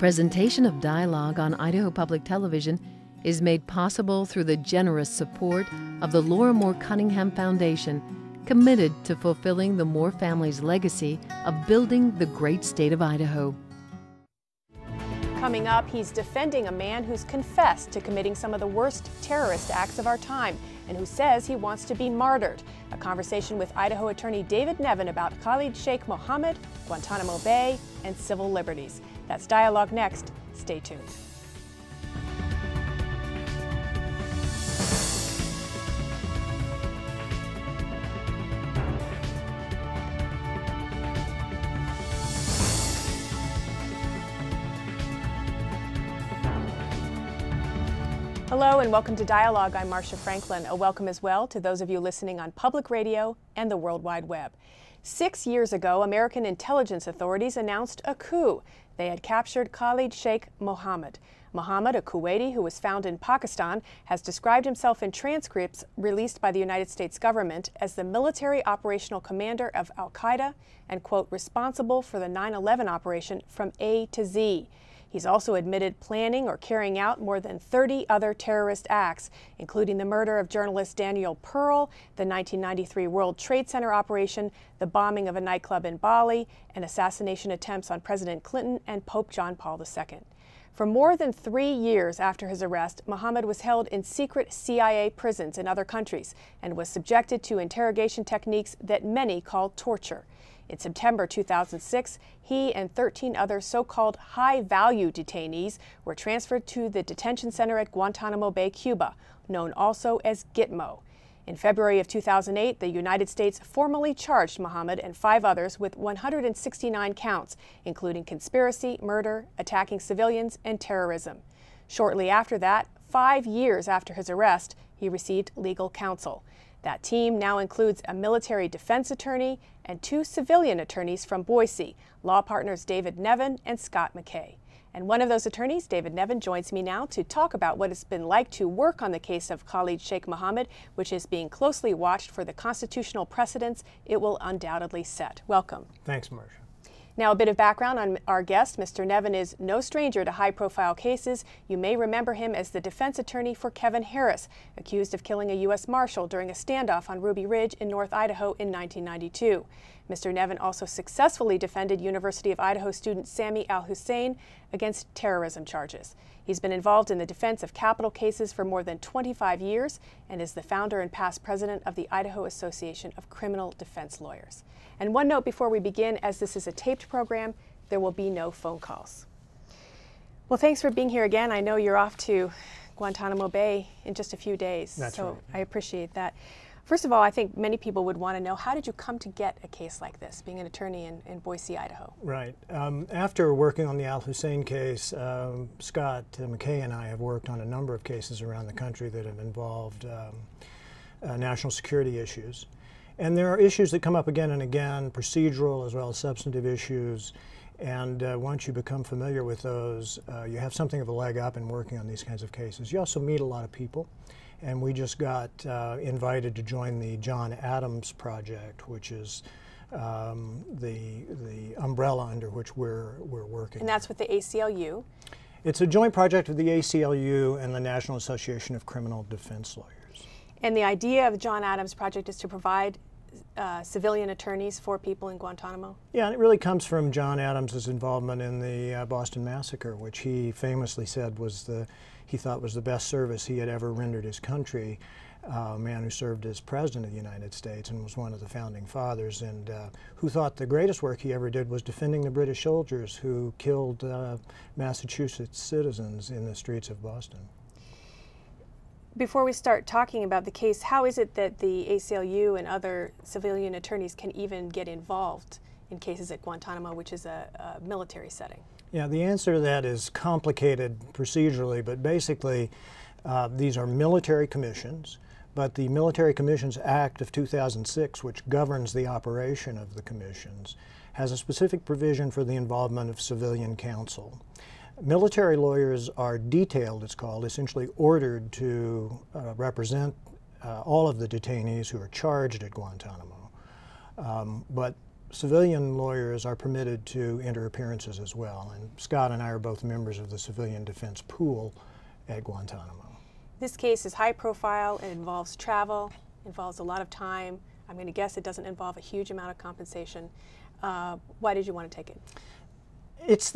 Presentation of Dialogue on Idaho Public Television is made possible through the generous support of the Laura Moore Cunningham Foundation, committed to fulfilling the Moore family's legacy of building the great state of Idaho. Coming up, he's defending a man who's confessed to committing some of the worst terrorist acts of our time and who says he wants to be martyred. A conversation with Idaho attorney David Nevin about Khalid Sheikh Mohammed, Guantanamo Bay, and civil liberties. That's Dialogue next. Stay tuned. Hello and welcome to Dialogue. I'm Marcia Franklin. A welcome as well to those of you listening on public radio and the World Wide Web. 6 years ago, American intelligence authorities announced a coup. They had captured Khalid Sheikh Mohammed. Mohammed, a Kuwaiti who was found in Pakistan, has described himself in transcripts released by the United States government as the military operational commander of al-Qaeda and, quote, responsible for the 9/11 operation from A to Z. He's also admitted planning or carrying out more than 30 other terrorist acts, including the murder of journalist Daniel Pearl, the 1993 World Trade Center operation, the bombing of a nightclub in Bali, and assassination attempts on President Clinton and Pope John Paul II. For more than 3 years after his arrest, Mohammed was held in secret CIA prisons in other countries and was subjected to interrogation techniques that many call torture. In September 2006, he and 13 other so-called high-value detainees were transferred to the detention center at Guantanamo Bay, Cuba, known also as Gitmo. In February of 2008, the United States formally charged Mohammed and 5 others with 169 counts, including conspiracy, murder, attacking civilians, and terrorism. Shortly after that, 5 years after his arrest, he received legal counsel. That team now includes a military defense attorney and 2 civilian attorneys from Boise, law partners David Nevin and Scott McKay. And one of those attorneys, David Nevin, joins me now to talk about what it's been like to work on the case of Khalid Sheikh Mohammed, which is being closely watched for the constitutional precedents it will undoubtedly set. Welcome. Thanks, Marcia. Now, a bit of background on our guest. Mr. Nevin is no stranger to high-profile cases. You may remember him as the defense attorney for Kevin Harris, accused of killing a U.S. Marshal during a standoff on Ruby Ridge in North Idaho in 1992. Mr. Nevin also successfully defended University of Idaho student Sami al-Hussein against terrorism charges. He's been involved in the defense of capital cases for more than 25 years and is the founder and past president of the Idaho Association of Criminal Defense Lawyers. And one note before we begin, as this is a taped program, there will be no phone calls. Well, thanks for being here again. I know you're off to Guantanamo Bay in just a few days. That's so right. I appreciate that. First of all, I think many people would want to know, how did you come to get a case like this, being an attorney in Boise, Idaho? Right. After working on the al-Hussein case, Scott McKay and I have worked on a number of cases around the country that have involved national security issues. And there are issues that come up again and again, procedural as well as substantive issues. And once you become familiar with those, you have something of a leg up in working on these kinds of cases. You also meet a lot of people. And we just got invited to join the John Adams Project, which is the umbrella under which we're working. And that's with the ACLU? It's a joint project with the ACLU and the National Association of Criminal Defense Lawyers. And the idea of the John Adams Project is to provide civilian attorneys for people in Guantanamo? Yeah, and it really comes from John Adams' involvement in the Boston Massacre, which he famously said he thought was the best service he had ever rendered his country. A man who served as president of the United States and was one of the founding fathers, and who thought the greatest work he ever did was defending the British soldiers who killed Massachusetts citizens in the streets of Boston. Before we start talking about the case, how is it that the ACLU and other civilian attorneys can even get involved in cases at Guantanamo, which is a military setting? Yeah, the answer to that is complicated procedurally, but basically these are military commissions, but the Military Commissions Act of 2006, which governs the operation of the commissions, has a specific provision for the involvement of civilian counsel. Military lawyers are detailed, it's called, essentially ordered to represent all of the detainees who are charged at Guantanamo. But civilian lawyers are permitted to enter appearances as well. And Scott and I are both members of the civilian defense pool at Guantanamo. This case is high profile. It involves travel, involves a lot of time. I'm going to guess it doesn't involve a huge amount of compensation. Why did you want to take it? It's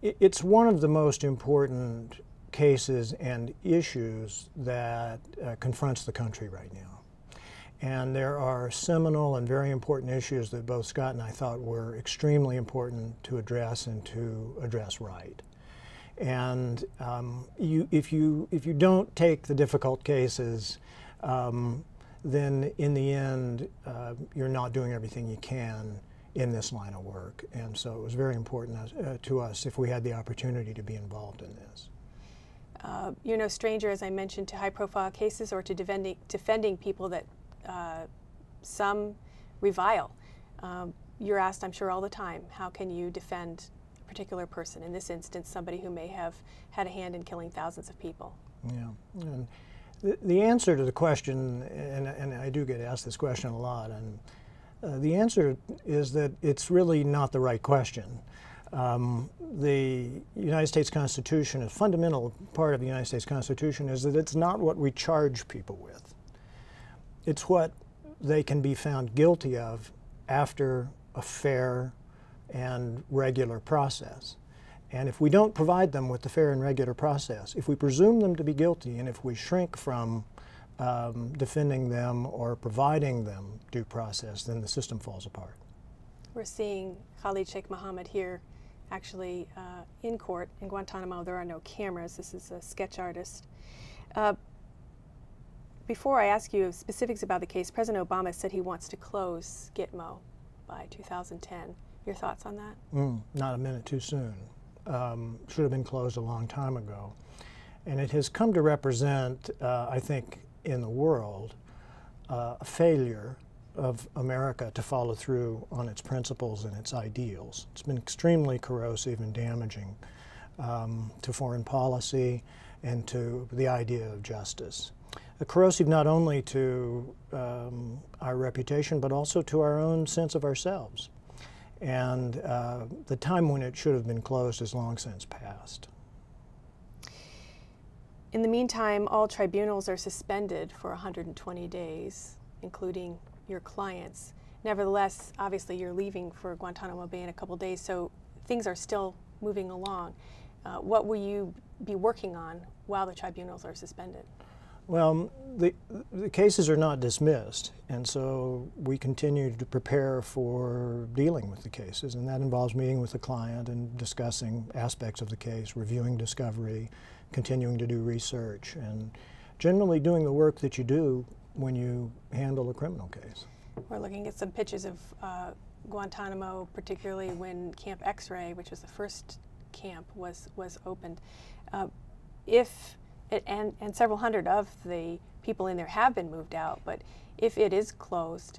it's one of the most important cases and issues that confronts the country right now. And there are seminal and very important issues that both Scott and I thought were extremely important to address and to address right. And if you don't take the difficult cases, then in the end, you're not doing everything you can in this line of work. And so it was very important to us if we had the opportunity to be involved in this. You're no stranger, as I mentioned, to high-profile cases or to defending people that some revile. You're asked, I'm sure, all the time, how can you defend a particular person? In this instance, somebody who may have had a hand in killing thousands of people. Yeah. And the answer to the question, and I do get asked this question a lot, and the answer is that it's really not the right question. The United States Constitution, a fundamental part of the United States Constitution, is that it's not what we charge people with. It's what they can be found guilty of after a fair and regular process. And if we don't provide them with the fair and regular process, if we presume them to be guilty, and if we shrink from defending them or providing them due process, then the system falls apart. We're seeing Khalid Sheikh Mohammed here actually in court in Guantanamo. There are no cameras. This is a sketch artist. Before I ask you specifics about the case, President Obama said he wants to close Gitmo by 2010. Your thoughts on that? Not a minute too soon. Should have been closed a long time ago. And it has come to represent, I think, in the world, a failure of America to follow through on its principles and its ideals. It's been extremely corrosive and damaging to foreign policy and to the idea of justice. Corrosive not only to our reputation, but also to our own sense of ourselves. And the time when it should have been closed has long since passed. In the meantime, all tribunals are suspended for 120 days, including your clients. Nevertheless, obviously you're leaving for Guantanamo Bay in a couple days, so things are still moving along. What will you be working on while the tribunals are suspended? Well, the cases are not dismissed, and so we continue to prepare for dealing with the cases, and that involves meeting with the client and discussing aspects of the case, reviewing discovery, continuing to do research, and generally doing the work that you do when you handle a criminal case. We're looking at some pictures of Guantanamo, particularly when Camp X-Ray, which was the first camp, was opened. And several hundred of the people in there have been moved out, but if it is closed,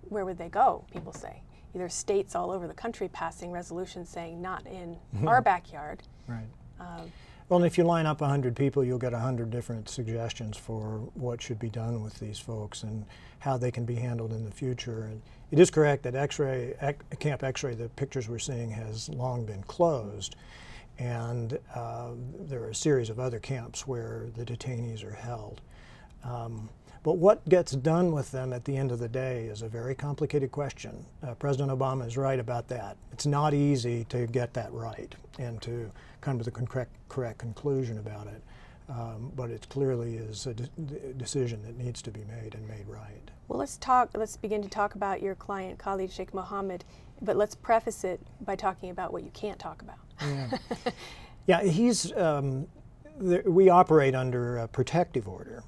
where would they go, people say? Either states all over the country passing resolutions saying not in our backyard. Right. Well, and if you line up 100 people, you'll get 100 different suggestions for what should be done with these folks and how they can be handled in the future. And it is correct that Camp X-Ray, the pictures we're seeing, has long been closed. And there are a series of other camps where the detainees are held. But what gets done with them at the end of the day is a very complicated question. President Obama is right about that. It's not easy to get that right and to come to the correct conclusion about it. But it clearly is a decision that needs to be made and made right. Well, let's begin to talk about your client, Khalid Sheikh Mohammed, but let's preface it by talking about what you can't talk about. Yeah, we operate under a protective order.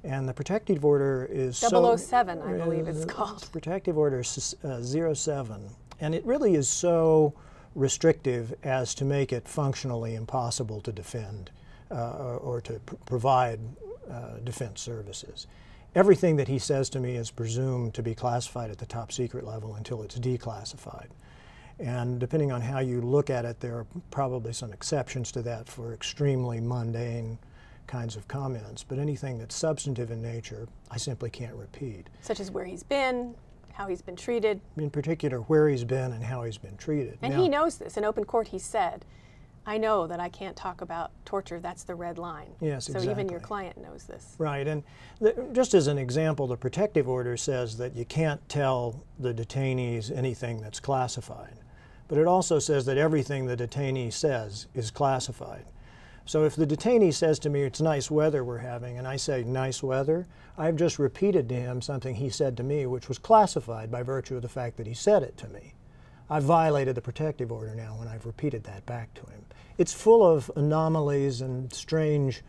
And the protective order is 007, I believe it's called. Protective order 07. And it really is so restrictive as to make it functionally impossible to defend or to provide defense services. Everything that he says to me is presumed to be classified at the top secret level until it's declassified. And depending on how you look at it, there are probably some exceptions to that for extremely mundane kinds of comments. But anything that's substantive in nature, I simply can't repeat. Such as where he's been, how he's been treated. In particular, where he's been and how he's been treated. And now, he knows this. In open court, he said, I know that I can't talk about torture. That's the red line. Yes, so exactly. even your client knows this. Right, and just as an example, the protective order says that you can't tell the detainees anything that's classified. But it also says that everything the detainee says is classified. So if the detainee says to me, it's nice weather we're having, and I say nice weather, I've just repeated to him something he said to me, which was classified by virtue of the fact that he said it to me. I've violated the protective order now when I've repeated that back to him. It's full of anomalies and strange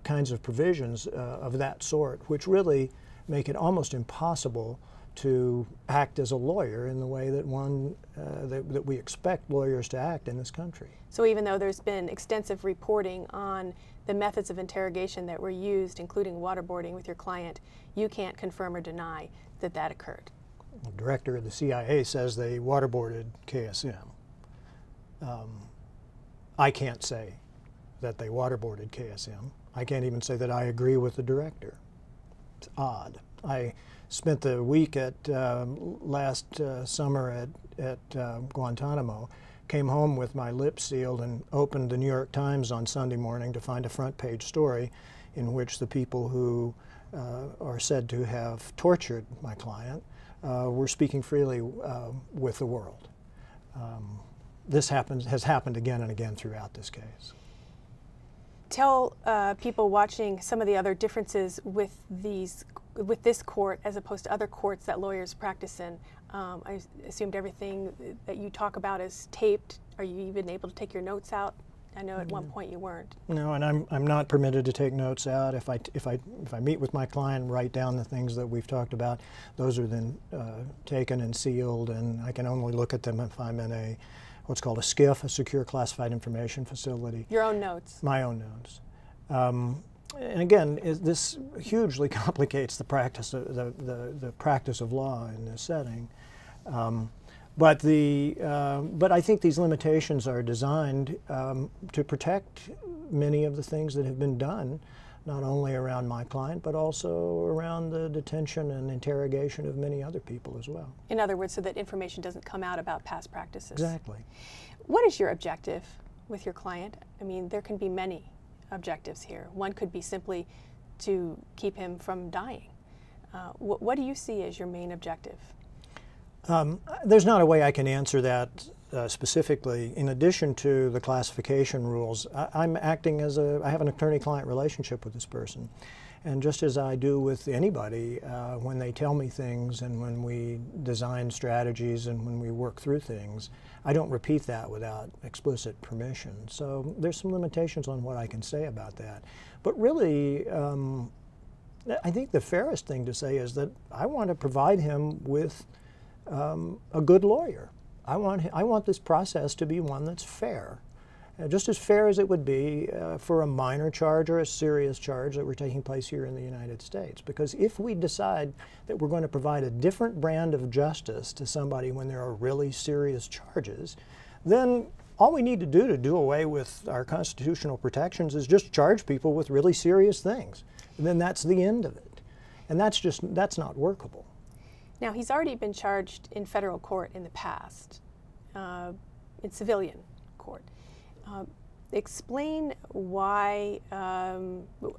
kinds of provisions of that sort, which really make it almost impossible to act as a lawyer in the way that that we expect lawyers to act in this country. So even though there's been extensive reporting on the methods of interrogation that were used, including waterboarding with your client, you can't confirm or deny that that occurred? The director of the CIA says they waterboarded KSM. I can't say that they waterboarded KSM. I can't even say that I agree with the director. It's odd. I spent the week at last summer at Guantanamo, came home with my lips sealed and opened the New York Times on Sunday morning to find a front page story in which the people who are said to have tortured my client were speaking freely with the world. This has happened again and again throughout this case. Tell people watching some of the other differences with this court as opposed to other courts that lawyers practice in. I assumed everything that you talk about is taped. Are you even able to take your notes out? I know at one point you weren't. No, and I'm not permitted to take notes out. If I meet with my client and write down the things that we've talked about, those are then taken and sealed, and I can only look at them if I'm in what's called a SCIF, a Secure Classified Information Facility. Your own notes? My own notes. And again, this hugely complicates the practice of the practice of law in this setting. But I think these limitations are designed to protect many of the things that have been done, not only around my client, but also around the detention and interrogation of many other people as well. In other words, so that information doesn't come out about past practices. Exactly. What is your objective with your client? I mean, there can be many objectives here. One could be simply to keep him from dying. What do you see as your main objective? There's not a way I can answer that specifically. In addition to the classification rules, I'm acting as I have an attorney-client relationship with this person. And just as I do with anybody, when they tell me things and when we design strategies and when we work through things, I don't repeat that without explicit permission. So there's some limitations on what I can say about that. But really, I think the fairest thing to say is that I want to provide him with a good lawyer. I want this process to be one that's fair. Just as fair as it would be for a minor charge or a serious charge that were taking place here in the United States. Because if we decide that we're going to provide a different brand of justice to somebody when there are really serious charges, then all we need to do away with our constitutional protections is just charge people with really serious things. And then that's the end of it. And that's not workable. Now, he's already been charged in federal court in the past, in civilian court. Explain why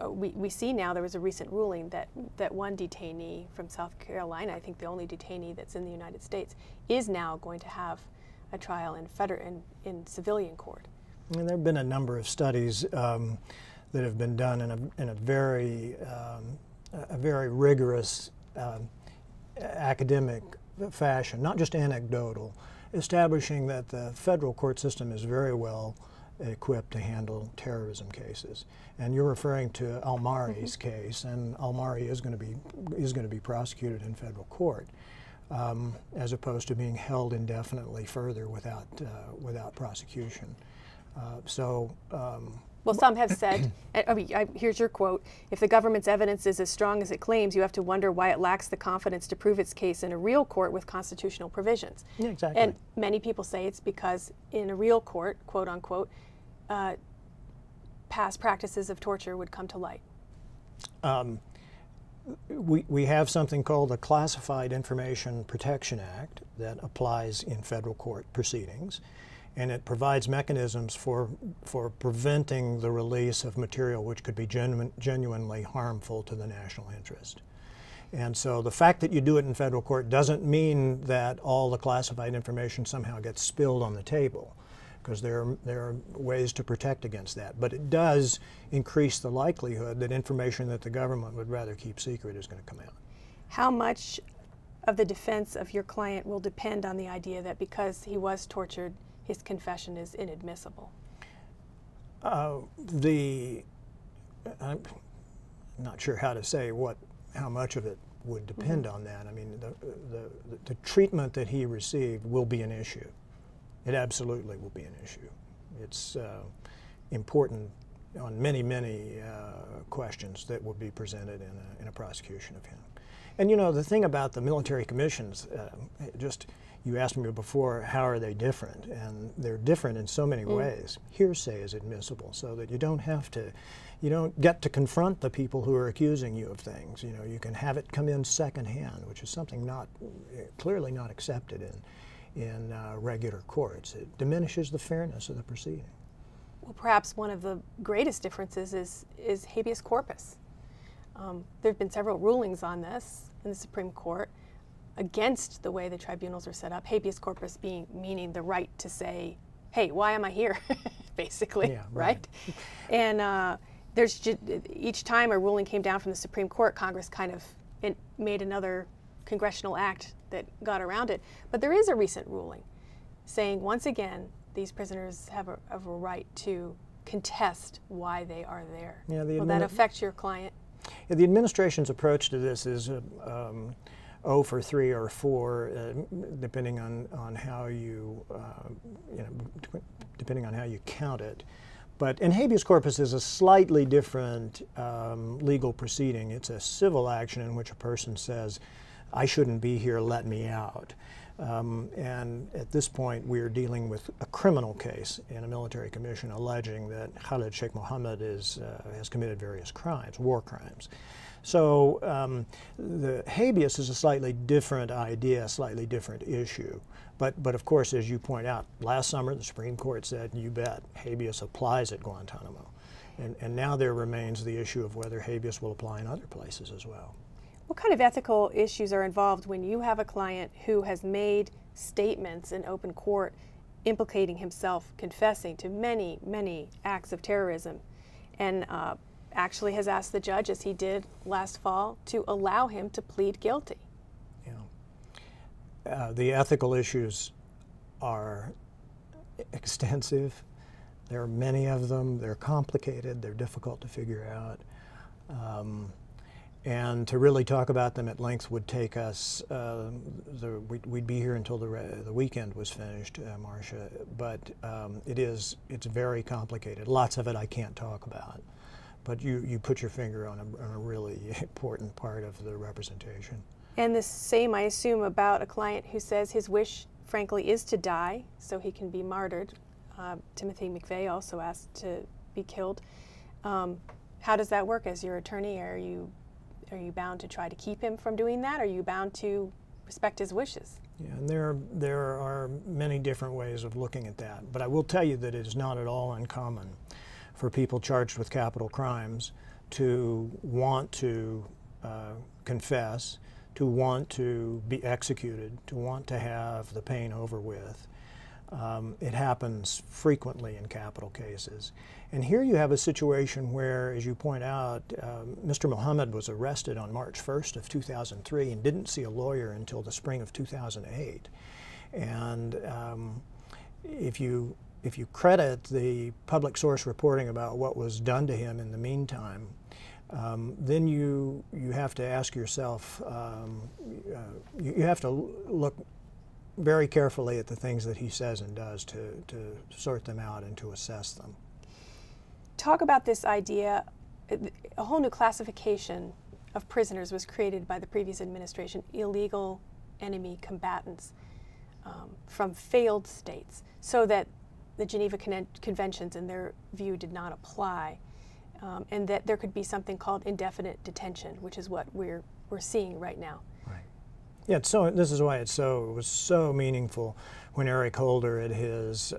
we see now there was a recent ruling that one detainee from South Carolina, I think the only detainee that's in the United States, is now going to have a trial in civilian court. And there have been a number of studies that have been done in a very rigorous academic fashion, not just anecdotal, establishing that the federal court system is very well equipped to handle terrorism cases. And you're referring to Almari's case, and Almari is going to be prosecuted in federal court, as opposed to being held indefinitely further without prosecution. Well, some have said, here's your quote, if the government's evidence is as strong as it claims, you have to wonder why it lacks the confidence to prove its case in a real court with constitutional provisions. Yeah, exactly. And many people say it's because in a real court, quote unquote, past practices of torture would come to light. we have something called the Classified Information Protection Act that applies in federal court proceedings, and it provides mechanisms for preventing the release of material which could be genuinely harmful to the national interest. And so the fact that you do it in federal court doesn't mean that all the classified information somehow gets spilled on the table, because there are ways to protect against that. But it does increase the likelihood that information that the government would rather keep secret is going to come out. How much of the defense of your client will depend on the idea that because he was tortured, his confession is inadmissible? I'm not sure how to say how much of it would depend on that. I mean, the treatment that he received will be an issue. It absolutely will be an issue. It's important on many, many questions that will be presented in a prosecution of him. And you know, the thing about the military commissions, you asked me before, how are they different? And they're different in so many ways. Hearsay is admissible so that you don't get to confront the people who are accusing you of things. You know, you can have it come in secondhand, which is something clearly not accepted in regular courts. It diminishes the fairness of the proceeding. Well, perhaps one of the greatest differences is habeas corpus. There have been several rulings on this in the Supreme Court against the way the tribunals are set up, habeas corpus meaning the right to say, hey, why am I here, basically, yeah, right? And each time a ruling came down from the Supreme Court, Congress kind of made another congressional act that got around it. But there is a recent ruling saying, once again, these prisoners have a right to contest why they are there. Yeah, will that affect your client? Yeah, the administration's approach to this is 0 for 3 or 4, depending on how you, depending on how you count it. And habeas corpus is a slightly different legal proceeding. It's a civil action in which a person says, I shouldn't be here, let me out. And at this point, we are dealing with a criminal case in a military commission alleging that Khalid Sheikh Mohammed has committed various crimes, war crimes. So the habeas is a slightly different idea, a slightly different issue. But of course, as you point out, last summer the Supreme Court said, you bet, habeas applies at Guantanamo. And now there remains the issue of whether habeas will apply in other places as well. What kind of ethical issues are involved when you have a client who has made statements in open court implicating himself, confessing to many, many acts of terrorism, and actually has asked the judge, as he did last fall, to allow him to plead guilty? Yeah. The ethical issues are extensive. There are many of them. They're complicated. They're difficult to figure out. And to really talk about them at length would take us, we'd be here until the weekend was finished, Marcia, but it's very complicated. Lots of it I can't talk about, but you put your finger on a really important part of the representation. And the same, I assume, about a client who says his wish, frankly, is to die so he can be martyred. Timothy McVeigh also asked to be killed. How does that work as your attorney? Are you bound to try to keep him from doing that? Are you bound to respect his wishes? Yeah, and there are many different ways of looking at that. But I will tell you that it is not at all uncommon for people charged with capital crimes to want to confess, to want to be executed, to want to have the pain over with. It happens frequently in capital cases. And here you have a situation where, as you point out, Mr. Mohammed was arrested on March 1st of 2003 and didn't see a lawyer until the spring of 2008. And if you credit the public source reporting about what was done to him in the meantime, then you have to ask yourself, you have to look very carefully at the things that he says and does to sort them out and to assess them. Talk about this idea. A whole new classification of prisoners was created by the previous administration, illegal enemy combatants from failed states, so that the Geneva Conventions, in their view, did not apply. and that there could be something called indefinite detention, which is what we're seeing right now. Right. Yeah. So this is why it was so meaningful when Eric Holder at his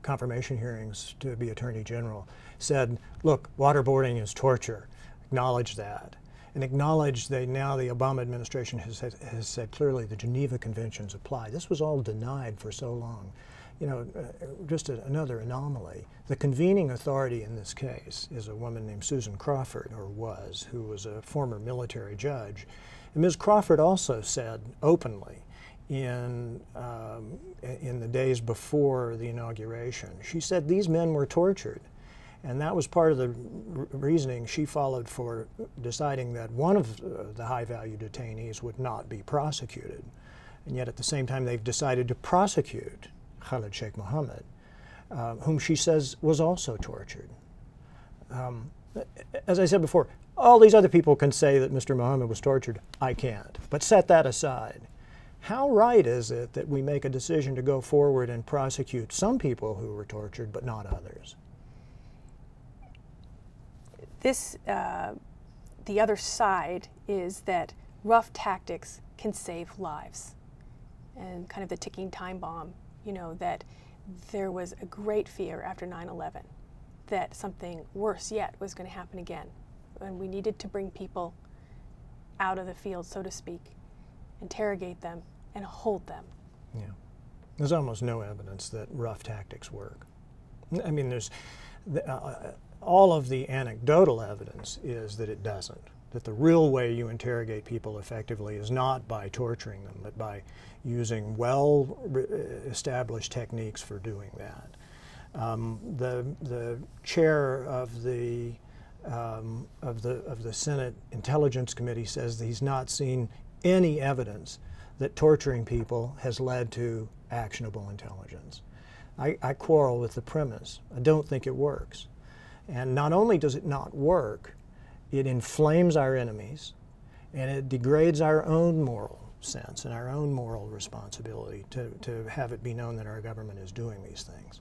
confirmation hearings to be Attorney General said, "Look, waterboarding is torture. Acknowledge that." And acknowledge that now the Obama administration has said clearly the Geneva Conventions apply. This was all denied for so long. You know, just another anomaly. The convening authority in this case is a woman named Susan Crawford, or was, who was a former military judge. And Ms. Crawford also said openly in the days before the inauguration, she said these men were tortured. And that was part of the reasoning she followed for deciding that one of the high-value detainees would not be prosecuted. And yet at the same time they've decided to prosecute Khalid Sheikh Mohammed, whom she says was also tortured. As I said before, all these other people can say that Mr. Mohammed was tortured. I can't. But set that aside. How right is it that we make a decision to go forward and prosecute some people who were tortured but not others? The other side is that rough tactics can save lives, and kind of the ticking time bomb, you know, that there was a great fear after 9/11 that something worse yet was going to happen again, and we needed to bring people out of the field, so to speak, interrogate them, and hold them. Yeah. There's almost no evidence that rough tactics work. I mean, there's all of the anecdotal evidence is that it doesn't, that the real way you interrogate people effectively is not by torturing them, but by using well-established techniques for doing that. The chair of the Senate Intelligence Committee says that he's not seen any evidence that torturing people has led to actionable intelligence. I quarrel with the premise. I don't think it works. And not only does it not work, it inflames our enemies, and it degrades our own moral sense and our own moral responsibility to have it be known that our government is doing these things.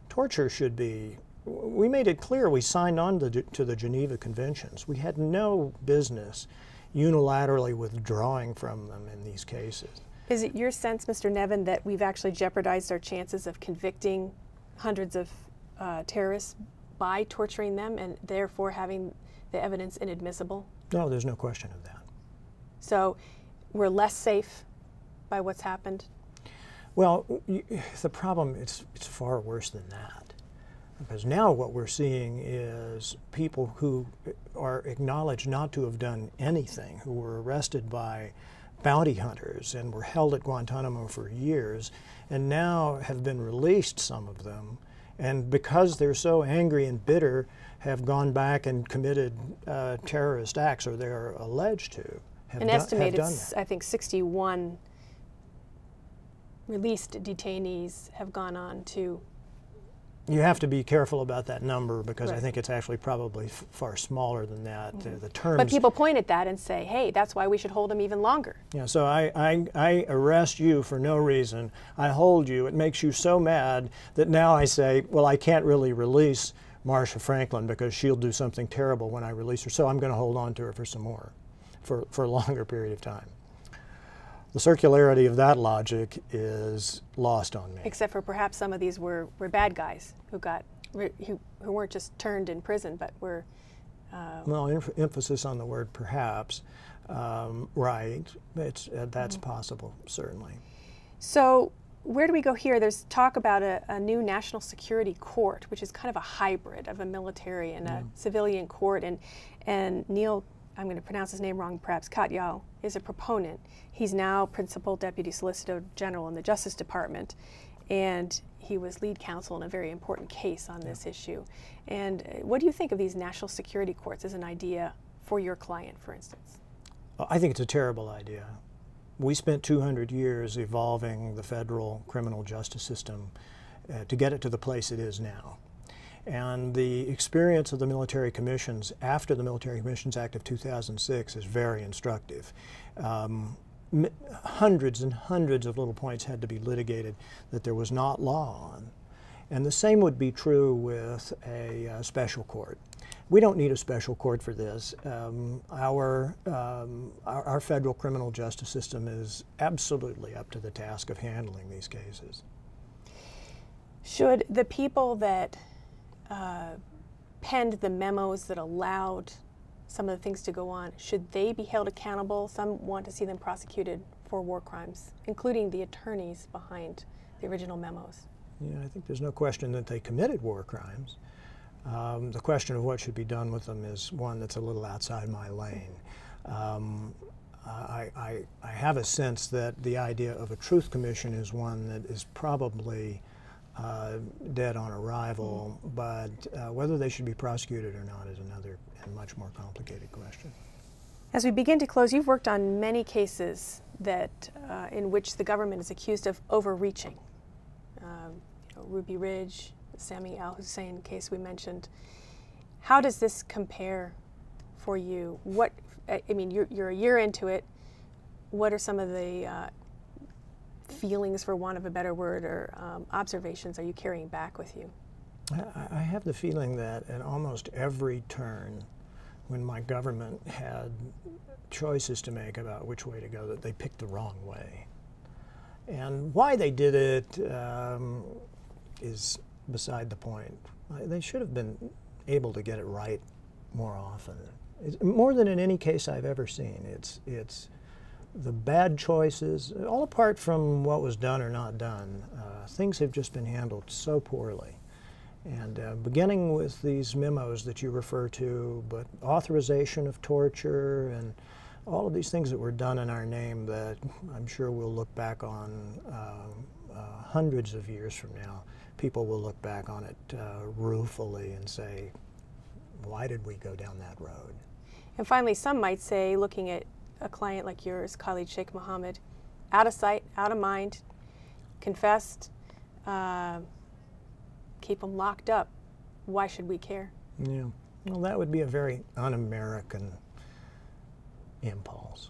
Torture should be, we made it clear, we signed on to the Geneva Conventions. We had no business unilaterally withdrawing from them in these cases. Is it your sense, Mr. Nevin, that we've actually jeopardized our chances of convicting hundreds of terrorists by torturing them and therefore having the evidence inadmissible? No, there's no question of that. So we're less safe by what's happened? Well, the problem, it's far worse than that. Because now what we're seeing is people who are acknowledged not to have done anything, who were arrested by bounty hunters and were held at Guantanamo for years, and now have been released, some of them, and because they're so angry and bitter, have gone back and committed terrorist acts, or they're alleged to have, estimated, have done that. I think 61 released detainees have gone on to. You have to be careful about that number, because right. I think it's actually probably far smaller than that. Mm-hmm. The terms. But people point at that and say, hey, that's why we should hold them even longer. Yeah, so I arrest you for no reason. I hold you. It makes you so mad that now I say, well, I can't really release Marcia Franklin because she'll do something terrible when I release her, so I'm going to hold on to her for some more, for a longer period of time. The circularity of that logic is lost on me. Except for perhaps some of these were bad guys who weren't just turned in prison, but were. Well, emphasis on the word perhaps, right? That's possible, certainly. So where do we go here? There's talk about a new national security court, which is kind of a hybrid of a military and a civilian court. And Neil, I'm going to pronounce his name wrong perhaps, Katyal, is a proponent. He's now Principal Deputy Solicitor General in the Justice Department, and he was lead counsel in a very important case on this issue. And what do you think of these national security courts as an idea for your client, for instance? I think it's a terrible idea. We spent 200 years evolving the federal criminal justice system to get it to the place it is now. And the experience of the military commissions after the Military Commissions Act of 2006 is very instructive. Hundreds and hundreds of little points had to be litigated that there was not law on. And the same would be true with a special court. We don't need a special court for this. Our federal criminal justice system is absolutely up to the task of handling these cases. Should the people that penned the memos that allowed some of the things to go on, should they be held accountable? Some want to see them prosecuted for war crimes, including the attorneys behind the original memos. Yeah, I think there's no question that they committed war crimes. The question of what should be done with them is one that's a little outside my lane. I have a sense that the idea of a truth commission is one that is probably dead on arrival, but whether they should be prosecuted or not is another and much more complicated question. As we begin to close, you've worked on many cases that in which the government is accused of overreaching. Ruby Ridge, Sami al-Hussein case we mentioned. How does this compare for you? What, I mean, you're a year into it. What are some of the feelings, for want of a better word, or observations are you carrying back with you? I have the feeling that at almost every turn, when my government had choices to make about which way to go, that they picked the wrong way. And why they did it is beside the point. They should have been able to get it right more often. More than in any case I've ever seen. It's the bad choices, all apart from what was done or not done. Things have just been handled so poorly. And beginning with these memos that you refer to, but authorization of torture and all of these things that were done in our name that I'm sure we'll look back on hundreds of years from now. People will look back on it ruefully and say, why did we go down that road? And finally, some might say, looking at a client like yours, Khalid Sheikh Mohammed, out of sight, out of mind, confessed, keep him locked up. Why should we care? Yeah, well, that would be a very un-American impulse.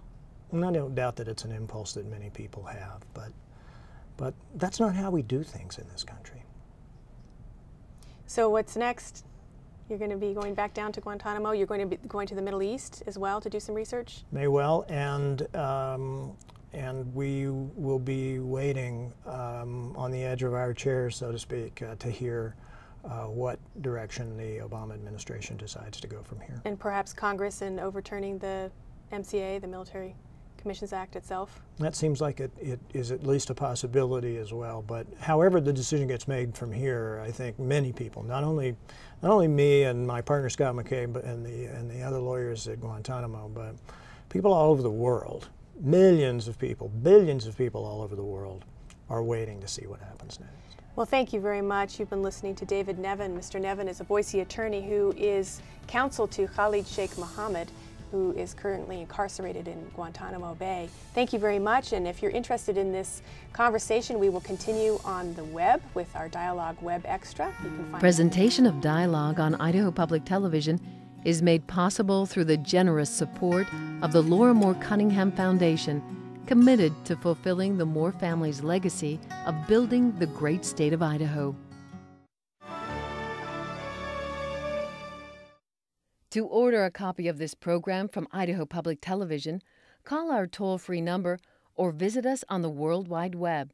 And I don't doubt that it's an impulse that many people have, but that's not how we do things in this country. So what's next? You're going to be going back down to Guantanamo. You're going to be going to the Middle East as well to do some research? May well, and we will be waiting on the edge of our chairs, so to speak, to hear what direction the Obama administration decides to go from here. And perhaps Congress in overturning the MCA, the Military Commissions Act itself? That seems like it is at least a possibility as well. But however the decision gets made from here, I think many people, not only me and my partner Scott McKay, but and the other lawyers at Guantanamo, but people all over the world, millions of people, billions of people all over the world, are waiting to see what happens next. Well, thank you very much. You've been listening to David Nevin. Mr. Nevin is a Boise attorney who is counsel to Khalid Sheikh Mohammed, who is currently incarcerated in Guantanamo Bay. Thank you very much, and if you're interested in this conversation, we will continue on the web with our Dialogue Web Extra. You can find Presentation of Dialogue on Idaho Public Television is made possible through the generous support of the Laura Moore Cunningham Foundation, committed to fulfilling the Moore family's legacy of building the great state of Idaho. To order a copy of this program from Idaho Public Television, call our toll-free number or visit us on the World Wide Web.